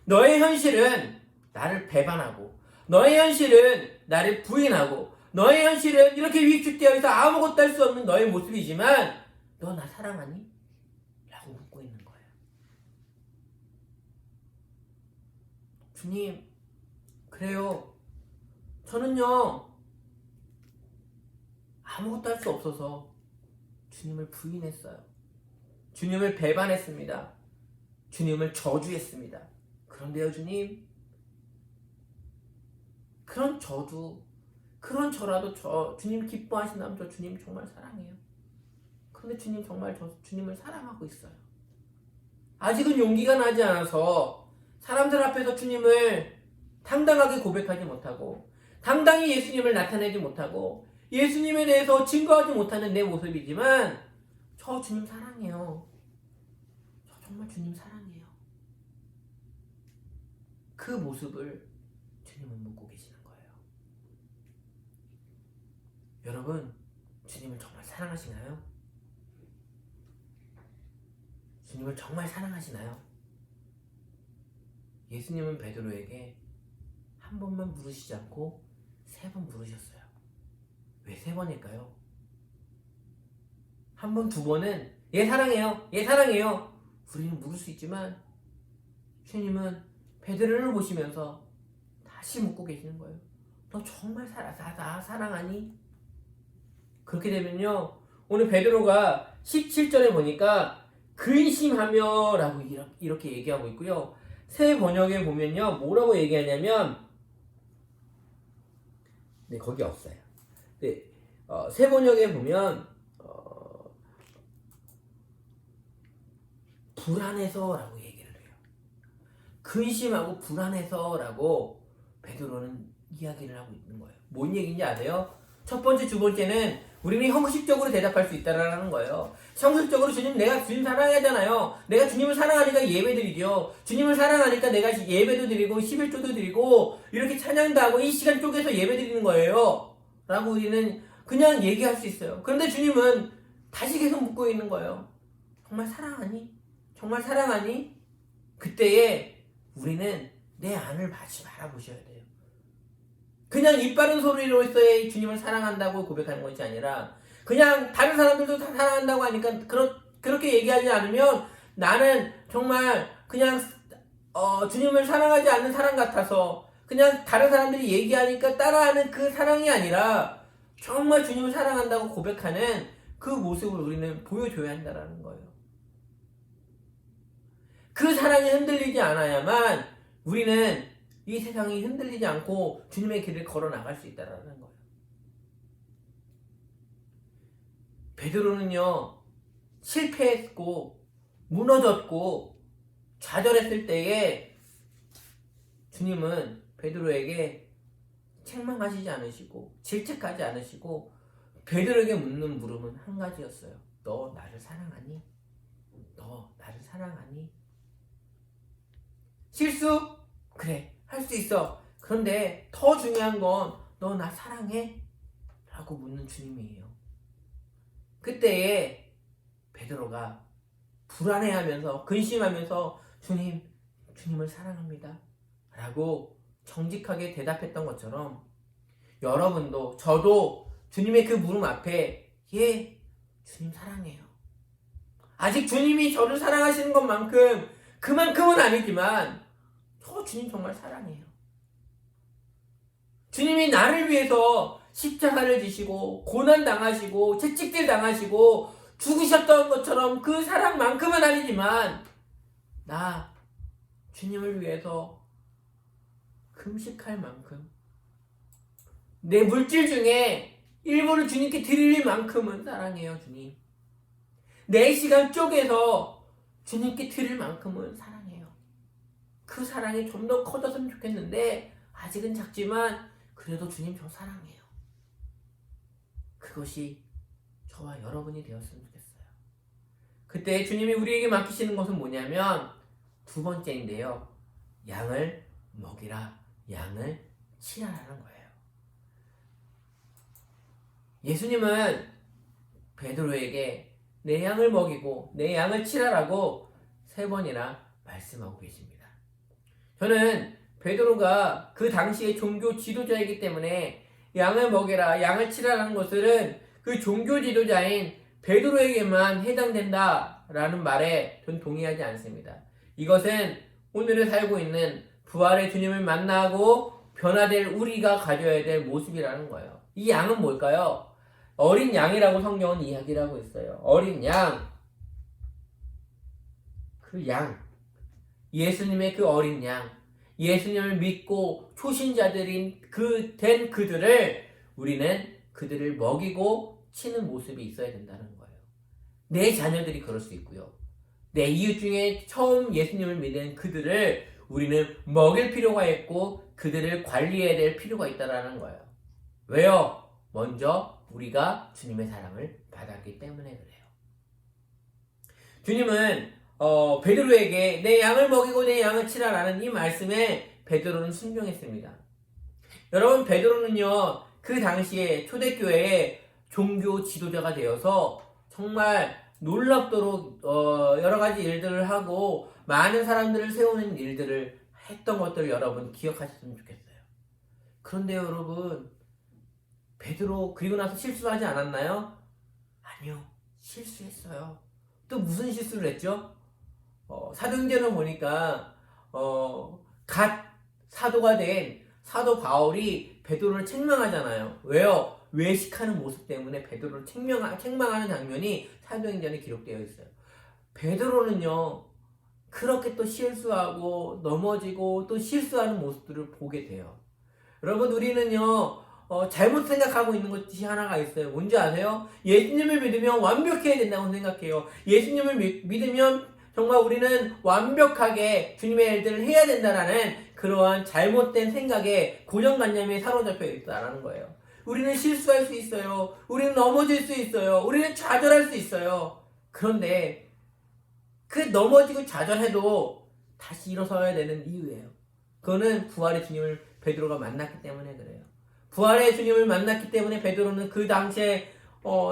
너의 현실은 나를 배반하고, 너의 현실은 나를 부인하고, 너의 현실은 이렇게 위축되어 있어 아무것도 할 수 없는 너의 모습이지만 너 나 사랑하니? 라고 묻고 있는 거예요. 주님, 그래요. 저는요, 아무것도 할 수 없어서 주님을 부인했어요. 주님을 배반했습니다. 주님을 저주했습니다. 그런데요, 주님, 그런 저라도 주님 기뻐하신다면 저 주님 정말 사랑해요. 그런데 주님 정말 주님을 사랑하고 있어요. 아직은 용기가 나지 않아서 사람들 앞에서 주님을 당당하게 고백하지 못하고, 당당히 예수님을 나타내지 못하고, 예수님에 대해서 증거하지 못하는 내 모습이지만 저 주님 사랑해요. 저 정말 주님 사랑해요. 그 모습을 주님은 묻고 계시는 거예요. 여러분, 주님을 정말 사랑하시나요? 주님을 정말 사랑하시나요? 예수님은 베드로에게 한 번만 물으시지 않고 3번 물으셨어요. 왜 3번일까요? 한 번, 2번은 얘 사랑해요. 얘 사랑해요. 우리는 물을 수 있지만 주님은 베드로를 보시면서 다시 묻고 계시는 거예요. 너 정말 나 사랑하니? 그렇게 되면요, 오늘 베드로가 17절에 보니까 근심하며 라고 이렇게 얘기하고 있고요. 새 번역에 보면요, 뭐라고 얘기하냐면, 네, 거기 없어요. 네, 새 번역에 보면 불안해서라고 얘기를 해요. 근심하고 불안해서라고 베드로는 이야기를 하고 있는 거예요. 뭔 얘기인지 아세요? 첫 번째, 두 번째는 우리는 형식적으로 대답할 수 있다라는 거예요. 형식적으로 내가 주님 사랑하잖아요. 내가 주님을 사랑하니까 예배드리죠. 주님을 사랑하니까 내가 예배도 드리고 11조도 드리고 이렇게 찬양도 하고 이 시간 쪼개서 예배드리는 거예요. 라고 우리는 그냥 얘기할 수 있어요. 그런데 주님은 다시 계속 묻고 있는 거예요. 정말 사랑하니? 정말 사랑하니? 그때에 우리는 내 안을 다시 바라보셔야 돼요. 그냥 입 바른 소리로서의 주님을 사랑한다고 고백하는 것이 아니라, 그냥 다른 사람들도 다 사랑한다고 하니까 그렇게 얘기하지 않으면 나는 정말 그냥 주님을 사랑하지 않는 사람 같아서 그냥 다른 사람들이 얘기하니까 따라하는 그 사랑이 아니라 정말 주님을 사랑한다고 고백하는 그 모습을 우리는 보여줘야 한다는 거예요. 그 사랑이 흔들리지 않아야만 우리는 이 세상이 흔들리지 않고 주님의 길을 걸어 나갈 수 있다는 거예요. 베드로는요, 실패했고 무너졌고 좌절했을 때에 주님은 베드로에게 책망하시지 않으시고 질책하지 않으시고 베드로에게 묻는 물음은 한 가지였어요. 너 나를 사랑하니? 너 나를 사랑하니? 실수? 그래, 할 수 있어. 그런데 더 중요한 건 너 나 사랑해? 라고 묻는 주님이에요. 그때에 베드로가 불안해하면서 근심하면서 주님을 사랑합니다 라고 정직하게 대답했던 것처럼 여러분도, 저도 주님의 그 물음 앞에 예, 주님 사랑해요. 아직 주님이 저를 사랑하시는 것만큼 그만큼은 아니지만 저 주님 정말 사랑해요. 주님이 나를 위해서 십자가를 지시고 고난 당하시고 채찍질 당하시고 죽으셨던 것처럼 그 사랑만큼은 아니지만 나 주님을 위해서 금식할 만큼 내 물질 중에 일부를 주님께 드릴 만큼은 사랑해요. 주님, 내 시간 쪼개서 주님께 드릴 만큼은 사랑해요. 그 사랑이 좀 더 커졌으면 좋겠는데 아직은 작지만 그래도 주님 저 사랑해요. 그것이 저와 여러분이 되었으면 좋겠어요. 그때 주님이 우리에게 맡기시는 것은 뭐냐면 두 번째인데요, 양을 먹이라, 양을 치라라는 거예요. 예수님은 베드로에게 내 양을 먹이고 내 양을 치라라고 3번이나 말씀하고 계십니다. 저는 베드로가 그 당시의 종교 지도자이기 때문에 양을 먹이라, 양을 치라라는 것은 그 종교 지도자인 베드로에게만 해당된다라는 말에 전 동의하지 않습니다. 이것은 오늘을 살고 있는 부활의 주님을 만나고 변화될 우리가 가져야 될 모습이라는 거예요. 이 양은 뭘까요? 어린 양이라고 성경은 이야기를 하고 있어요. 어린 양, 그 양, 예수님의 그 어린 양, 예수님을 믿고 초신자들인 그들을 우리는 그들을 먹이고 치는 모습이 있어야 된다는 거예요. 내 자녀들이 그럴 수 있고요. 내 이웃 중에 처음 예수님을 믿는 그들을 우리는 먹일 필요가 있고 그들을 관리해야 될 필요가 있다는 거예요. 왜요? 먼저 우리가 주님의 사랑을 받았기 때문에 그래요. 주님은 베드로에게 내 양을 먹이고 내 양을 치라라는 이 말씀에 베드로는 순종했습니다. 여러분, 베드로는요 그 당시에 초대교회의 종교 지도자가 되어서 정말 놀랍도록 여러 가지 일들을 하고 많은 사람들을 세우는 일들을 했던 것들을 여러분 기억하셨으면 좋겠어요. 그런데 여러분, 베드로 그리고 나서 실수하지 않았나요? 아니요, 실수했어요. 또 무슨 실수를 했죠? 사도행전을 보니까 갓 사도가 된 사도 바울이 베드로를 책망하잖아요. 왜요? 외식하는 모습 때문에 베드로를 책망하는 장면이 사도행전에 기록되어 있어요. 베드로는요 그렇게 또 실수하고 넘어지고 또 실수하는 모습들을 보게 돼요. 여러분, 우리는요 잘못 생각하고 있는 것이 하나가 있어요. 뭔지 아세요? 예수님을 믿으면 완벽해야 된다고 생각해요. 예수님을 믿으면 정말 우리는 완벽하게 주님의 일들을 해야 된다라는 그러한 잘못된 생각에 고정관념에 사로잡혀 있다라는 거예요. 우리는 실수할 수 있어요. 우리는 넘어질 수 있어요. 우리는 좌절할 수 있어요. 그런데 그 넘어지고 좌절해도 다시 일어서야 되는 이유예요. 그거는 부활의 주님을 베드로가 만났기 때문에 그래요. 부활의 주님을 만났기 때문에 베드로는 그 당시에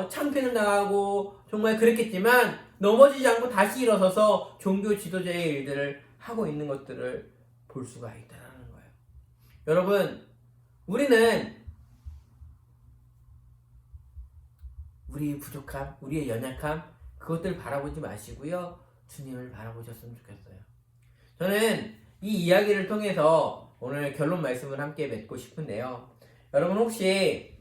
창피는 당하고 정말 그랬겠지만 넘어지지 않고 다시 일어서서 종교 지도자의 일들을 하고 있는 것들을 볼 수가 있다는 거예요. 여러분, 우리는 우리의 부족함, 우리의 연약함, 그것들을 바라보지 마시고요, 주님을 바라보셨으면 좋겠어요. 저는 이 이야기를 통해서 오늘 결론 말씀을 함께 맺고 싶은데요. 여러분, 혹시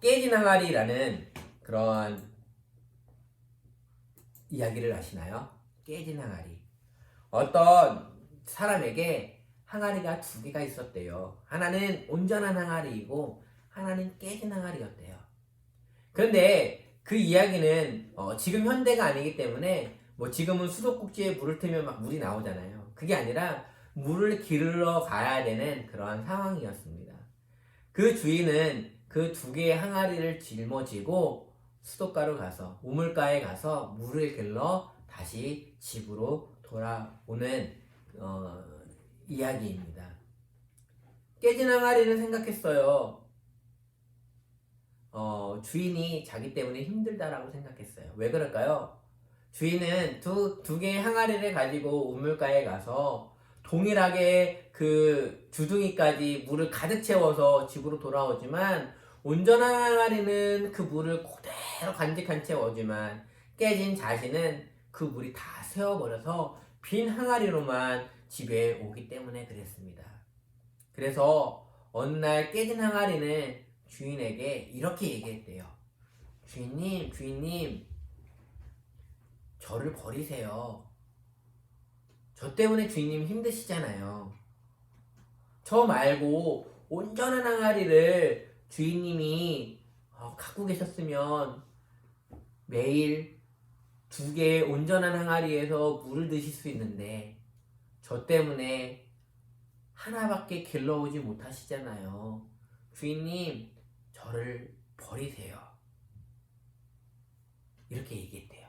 깨진 항아리라는 그런 이야기를 아시나요? 깨진 항아리. 어떤 사람에게 항아리가 2개가 있었대요. 하나는 온전한 항아리이고 하나는 깨진 항아리였대요. 그런데 그 이야기는 지금 현대가 아니기 때문에 지금은 수도꼭지에 물을 트면 막 물이 나오잖아요. 그게 아니라 물을 기르러 가야 되는 그러한 상황이었습니다. 그 주인은 그 2개의 항아리를 짊어지고 수도가로 가서 우물가에 가서 물을 길러 다시 집으로 돌아오는 이야기입니다. 깨진 항아리는 생각했어요. 주인이 자기 때문에 힘들다라고 생각했어요. 왜 그럴까요? 주인은 두 개의 항아리를 가지고 우물가에 가서 동일하게 그 주둥이까지 물을 가득 채워서 집으로 돌아오지만, 온전한 항아리는 그 물을 그대로 간직한 채 오지만 깨진 자신은 그 물이 다 새어버려서 빈 항아리로만 집에 오기 때문에 그랬습니다. 그래서 어느 날 깨진 항아리는 주인에게 이렇게 얘기했대요. 주인님, 주인님, 저를 버리세요. 저 때문에 주인님 힘드시잖아요. 저 말고 온전한 항아리를 주인님이 갖고 계셨으면 매일 2개의 온전한 항아리에서 물을 드실 수 있는데 저 때문에 하나밖에 길러오지 못하시잖아요. 주인님, 저를 버리세요. 이렇게 얘기했대요.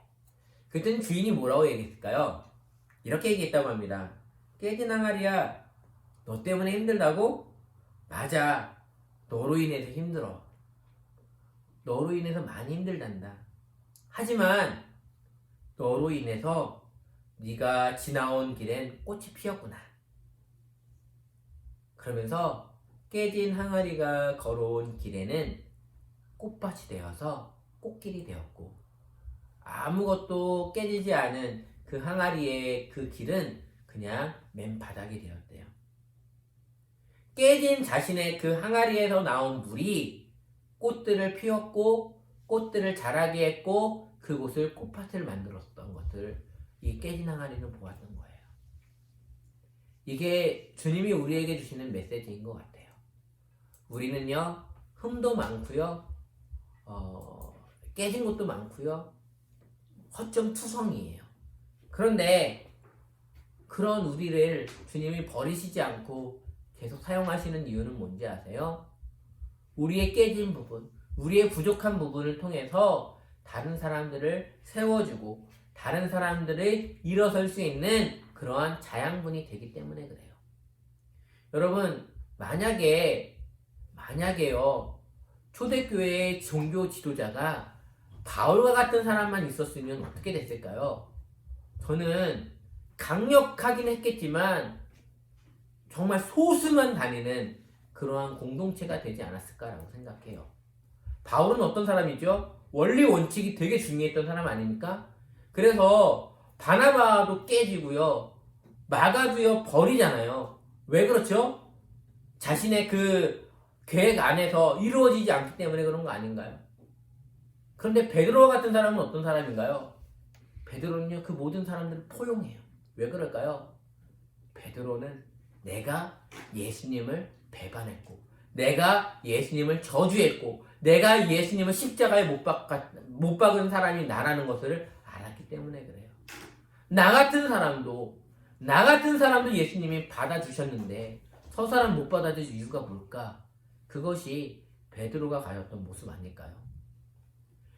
그때는 주인이 뭐라고 얘기했을까요? 이렇게 얘기했다고 합니다. 깨진 항아리야, 너 때문에 힘들다고? 맞아. 너로 인해서 힘들어. 너로 인해서 많이 힘들단다. 하지만 너로 인해서 네가 지나온 길엔 꽃이 피었구나. 그러면서 깨진 항아리가 걸어온 길에는 꽃밭이 되어서 꽃길이 되었고, 아무것도 깨지지 않은 그 항아리의 그 길은 그냥 맨바닥이 되었대요. 깨진 자신의 그 항아리에서 나온 물이 꽃들을 피웠고 꽃들을 자라게 했고 그곳을 꽃밭을 만들었던 것을 이 깨진 항아리는 보았던 거예요. 이게 주님이 우리에게 주시는 메시지인 것 같아요. 우리는요, 흠도 많고요, 깨진 것도 많고요, 허점투성이에요. 그런데 그런 우리를 주님이 버리시지 않고 계속 사용하시는 이유는 뭔지 아세요? 우리의 깨진 부분, 우리의 부족한 부분을 통해서 다른 사람들을 세워주고 다른 사람들을 일어설 수 있는 그러한 자양분이 되기 때문에 그래요. 여러분, 만약에요, 초대교회의 종교 지도자가 바울과 같은 사람만 있었으면 어떻게 됐을까요? 저는 강력하긴 했겠지만 정말 소수만 다니는 그러한 공동체가 되지 않았을까라고 생각해요. 바울은 어떤 사람이죠? 원리 원칙이 되게 중요했던 사람 아닙니까? 그래서 바나바도 깨지고요, 마가도요 버리잖아요. 왜 그렇죠? 자신의 그 계획 안에서 이루어지지 않기 때문에 그런 거 아닌가요? 그런데 베드로 같은 사람은 어떤 사람인가요? 베드로는요, 그 모든 사람들을 포용해요. 왜 그럴까요? 베드로는 내가 예수님을 배반했고, 내가 예수님을 저주했고, 내가 예수님을 십자가에 못 박은 사람이 나라는 것을 알았기 때문에 그래요. 나 같은 사람도 예수님이 받아주셨는데 저 사람 못 받아줄 이유가 뭘까? 그것이 베드로가 가졌던 모습 아닐까요?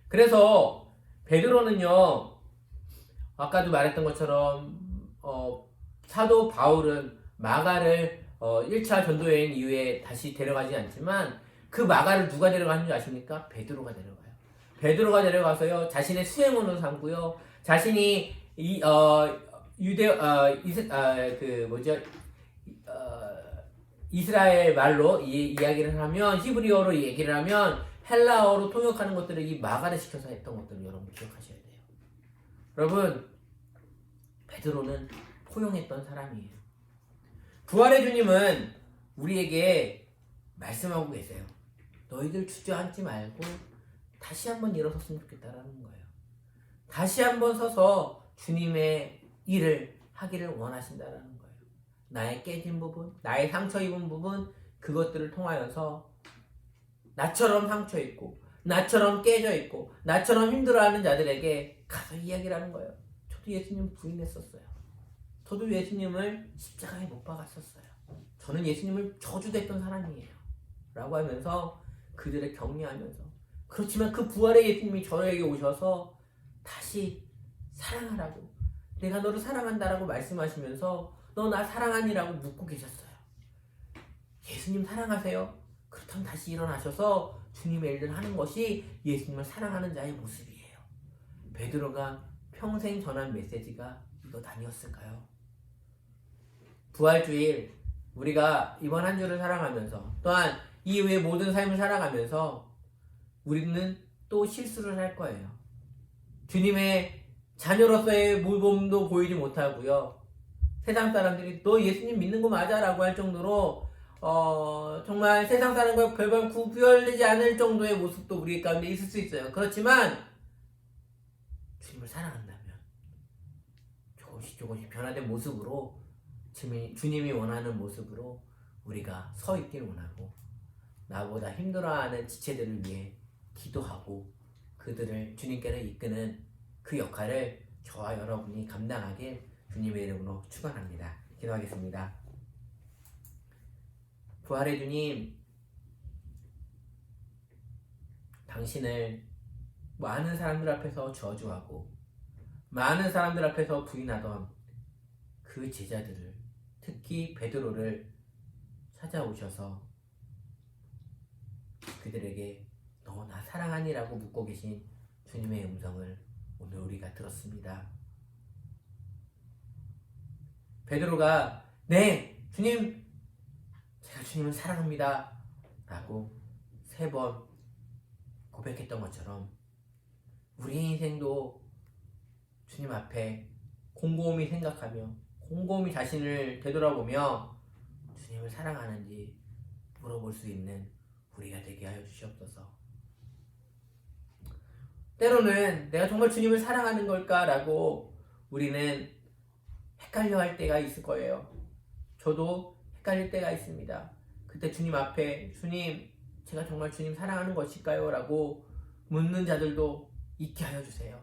그래서 베드로는요, 아까도 말했던 것처럼 사도 바울은 마가를 1차 전도여행 이후에 다시 데려가지 않지만 그 마가를 누가 데려가는 줄 아십니까? 베드로가 데려가요. 베드로가 데려가서요, 자신의 수행원으로 삼고요, 자신이 이스라엘 말로 이야기를 하면, 히브리어로 얘기를 하면 헬라어로 통역하는 것들을 이 마가를 시켜서 했던 것들을 여러분 기억하셔야 돼요. 여러분, 베드로는 포용했던 사람이에요. 부활의 주님은 우리에게 말씀하고 계세요. 너희들 주저앉지 말고 다시 한번 일어섰으면 좋겠다라는 거예요. 다시 한번 서서 주님의 일을 하기를 원하신다라는 거예요. 나의 깨진 부분, 나의 상처 입은 부분, 그것들을 통하여서 나처럼 상처 있고, 나처럼 깨져 있고, 나처럼 힘들어하는 자들에게 가서 이야기를 하는 거예요. 저도 예수님 부인했었어요. 저도 예수님을 십자가에 못 박았었어요. 저는 예수님을 저주됐던 사람이에요. 라고 하면서 그들을 격려하면서, 그렇지만 그 부활의 예수님이 저에게 오셔서 다시 사랑하라고, 내가 너를 사랑한다라고 말씀하시면서 너 나 사랑하니라고 묻고 계셨어요. 예수님 사랑하세요? 그렇다면 다시 일어나셔서 주님의 일을 하는 것이 예수님을 사랑하는 자의 모습이에요. 베드로가 평생 전한 메시지가 이것 아니었을까요? 부활주일, 우리가 이번 한 주를 살아가면서 또한 이후의 모든 삶을 살아가면서 우리는 또 실수를 할 거예요. 주님의 자녀로서의 모범도 보이지 못하고요. 세상 사람들이 너 예수님 믿는 거 맞아? 라고 할 정도로 정말 세상 사람과 별반 구별되지 않을 정도의 모습도 우리 가운데 있을 수 있어요. 그렇지만 주님을 사랑한다면 조금씩 변화된 모습으로 주님이 원하는 모습으로 우리가 서 있길 원하고, 나보다 힘들어하는 지체들을 위해 기도하고 그들을 주님께로 이끄는 그 역할을 저와 여러분이 감당하길 주님의 이름으로 축원합니다. 기도하겠습니다. 부활의 주님, 당신을 많은 사람들 앞에서 저주하고 많은 사람들 앞에서 부인하던 그 제자들을, 특히 베드로를 찾아오셔서 그들에게 너 나 사랑하니라고 묻고 계신 주님의 음성을 오늘 우리가 들었습니다. 베드로가 네 주님, 제가 주님을 사랑합니다 라고 3번 고백했던 것처럼 우리 인생도 주님 앞에 곰곰이 생각하며 곰곰이 자신을 되돌아보며 주님을 사랑하는지 물어볼 수 있는 우리가 되게 하여 주시옵소서. 때로는 내가 정말 주님을 사랑하는 걸까? 라고 우리는 헷갈려 할 때가 있을 거예요. 저도 헷갈릴 때가 있습니다. 그때 주님 앞에 주님, 제가 정말 주님 사랑하는 것일까요? 라고 묻는 자들도 있게 하여 주세요.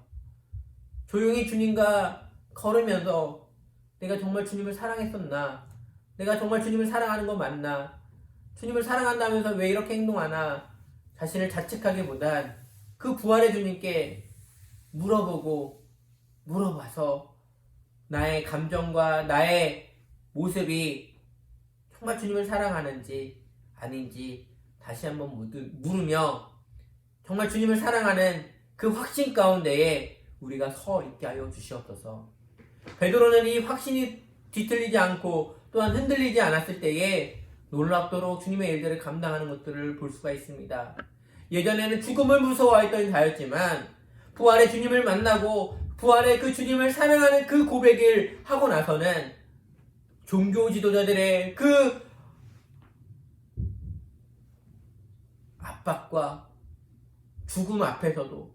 조용히 주님과 걸으면서 내가 정말 주님을 사랑했었나? 내가 정말 주님을 사랑하는 거 맞나? 주님을 사랑한다면서 왜 이렇게 행동하나? 자신을 자책하기보단 그 부활의 주님께 물어봐서 나의 감정과 나의 모습이 정말 주님을 사랑하는지 아닌지 다시 한번 물으며 정말 주님을 사랑하는 그 확신 가운데에 우리가 서 있게 하여 주시옵소서. 베드로는 이 확신이 뒤틀리지 않고 또한 흔들리지 않았을 때에 놀랍도록 주님의 일들을 감당하는 것들을 볼 수가 있습니다. 예전에는 죽음을 무서워했던 자였지만 부활의 주님을 만나고 부활의 그 주님을 사랑하는 그 고백을 하고 나서는 종교 지도자들의 그 압박과 죽음 앞에서도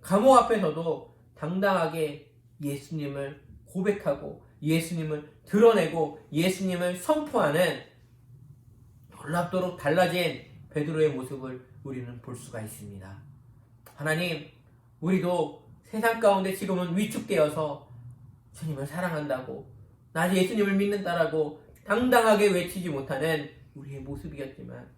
감옥 앞에서도 당당하게 예수님을 고백하고 예수님을 드러내고 예수님을 선포하는 놀랍도록 달라진 베드로의 모습을 우리는 볼 수가 있습니다. 하나님, 우리도 세상 가운데 지금은 위축되어서 주님을 사랑한다고 나 예수님을 믿는다라고 당당하게 외치지 못하는 우리의 모습이었지만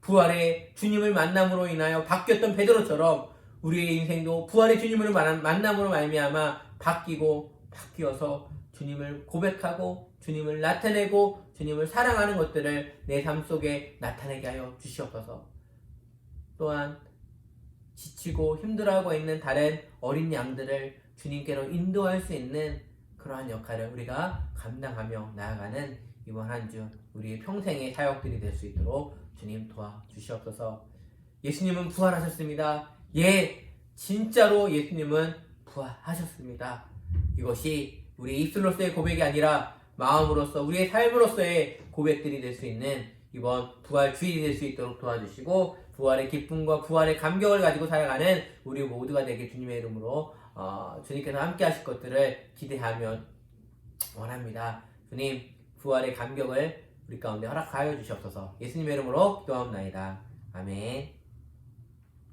부활의 주님을 만남으로 인하여 바뀌었던 베드로처럼 우리의 인생도 부활의 주님을 만남으로 말미암아 바뀌어서 주님을 고백하고 주님을 나타내고 주님을 사랑하는 것들을 내 삶 속에 나타내게 하여 주시옵소서. 또한 지치고 힘들어하고 있는 다른 어린 양들을 주님께로 인도할 수 있는 그러한 역할을 우리가 감당하며 나아가는 이번 한 주 우리의 평생의 사역들이 될 수 있도록 주님 도와주시옵소서. 예수님은 부활하셨습니다. 진짜로 예수님은 부활하셨습니다. 이것이 우리 입술로서의 고백이 아니라 마음으로서 우리의 삶으로서의 고백들이 될 수 있는 이번 부활 주일이 될 수 있도록 도와주시고 부활의 기쁨과 부활의 감격을 가지고 살아가는 우리 모두가 되게 주님의 이름으로 주님께서 함께 하실 것들을 기대하며 원합니다. 주님, 부활의 감격을 우리 가운데 허락하여 주시옵소서. 예수님의 이름으로 기도하옵나이다. 아멘.